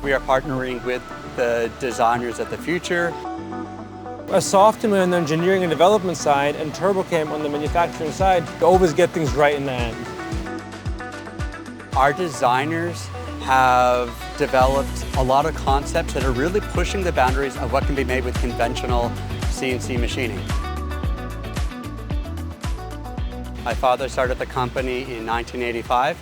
We are partnering with the designers of the future. SoftInway on the engineering and development side and TurboCam on the manufacturing side to always get things right in the end. Our designers have developed a lot of concepts that are really pushing the boundaries of what can be made with conventional CNC machining. My father started the company in 1985.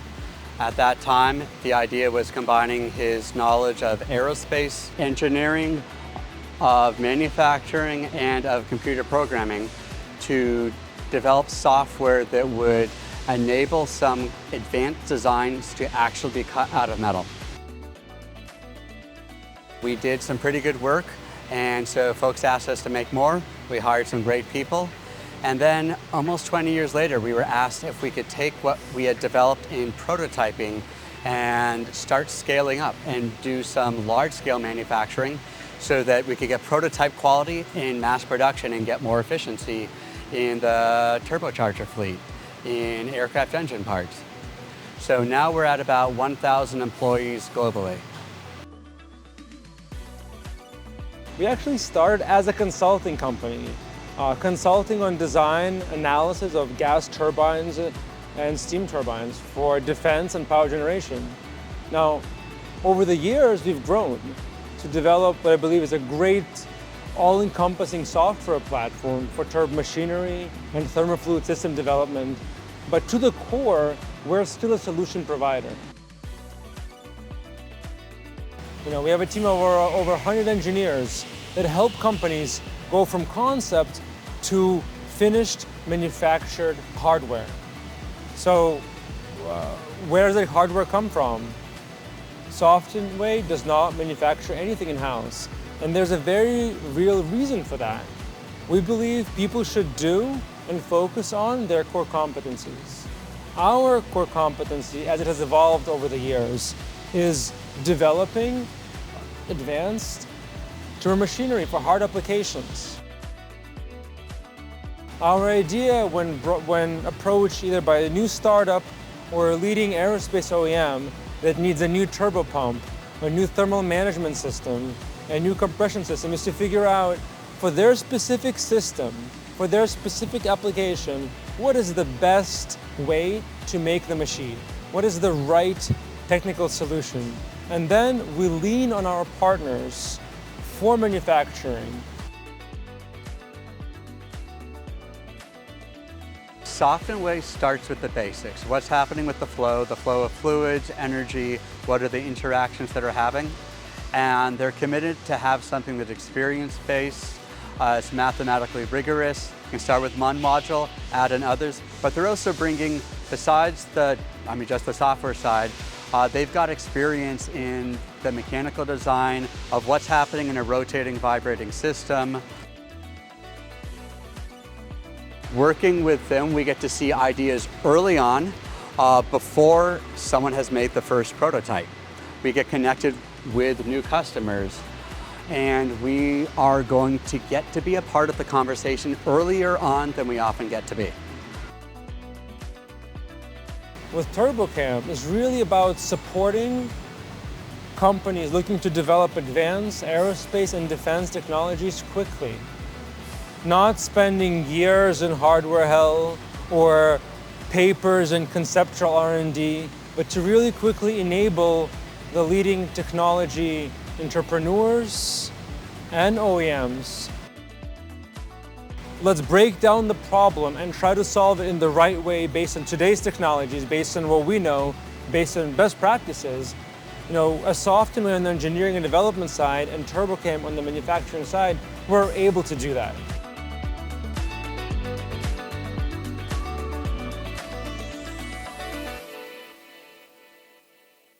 At that time, the idea was combining his knowledge of aerospace engineering, of manufacturing, and of computer programming to develop software that would enable some advanced designs to actually be cut out of metal. We did some pretty good work, and so folks asked us to make more. We hired some great people. And then almost 20 years later, we were asked if we could take what we had developed in prototyping and start scaling up and do some large-scale manufacturing so that we could get prototype quality in mass production and get more efficiency in the turbocharger fleet, in aircraft engine parts. So now we're at about 1,000 employees globally. We actually started as a consulting company, consulting on design analysis of gas turbines and steam turbines for defense and power generation. Now, over the years, we've grown to develop what I believe is a great all-encompassing software platform for turbomachinery and thermofluid system development. But to the core, we're still a solution provider. We have a team of over 100 engineers that help companies go from concept to finished manufactured hardware. So where does the hardware come from? SoftInway does not manufacture anything in-house, and there's a very real reason for that. We believe people should do and focus on their core competencies. Our core competency, as it has evolved over the years, is developing advanced turbomachinery for hard applications. Our idea when approached either by a new startup or a leading aerospace OEM that needs a new turbo pump, a new thermal management system, a new compression system is to figure out for their specific system, for their specific application, what is the best way to make the machine? What is the right technical solution? And then we lean on our partners for manufacturing. SoftInway starts with the basics. What's happening with the flow of fluids, energy, what are the interactions that are having? And they're committed to have something that's experience-based, it's mathematically rigorous. You can start with one module, add in others, but they're also bringing, besides just the software side, they've got experience in the mechanical design of what's happening in a rotating, vibrating system. Working with them, we get to see ideas early on before someone has made the first prototype. We get connected with new customers, and we are going to get to be a part of the conversation earlier on than we often get to be. With TurboCam, it's really about supporting companies looking to develop advanced aerospace and defense technologies quickly. Not spending years in hardware hell or papers and conceptual R&D, but to really quickly enable the leading technology entrepreneurs and OEMs. Let's break down the problem and try to solve it in the right way based on today's technologies, based on what we know, based on best practices. As SoftInway on the engineering and development side and TurboCam on the manufacturing side, we're able to do that.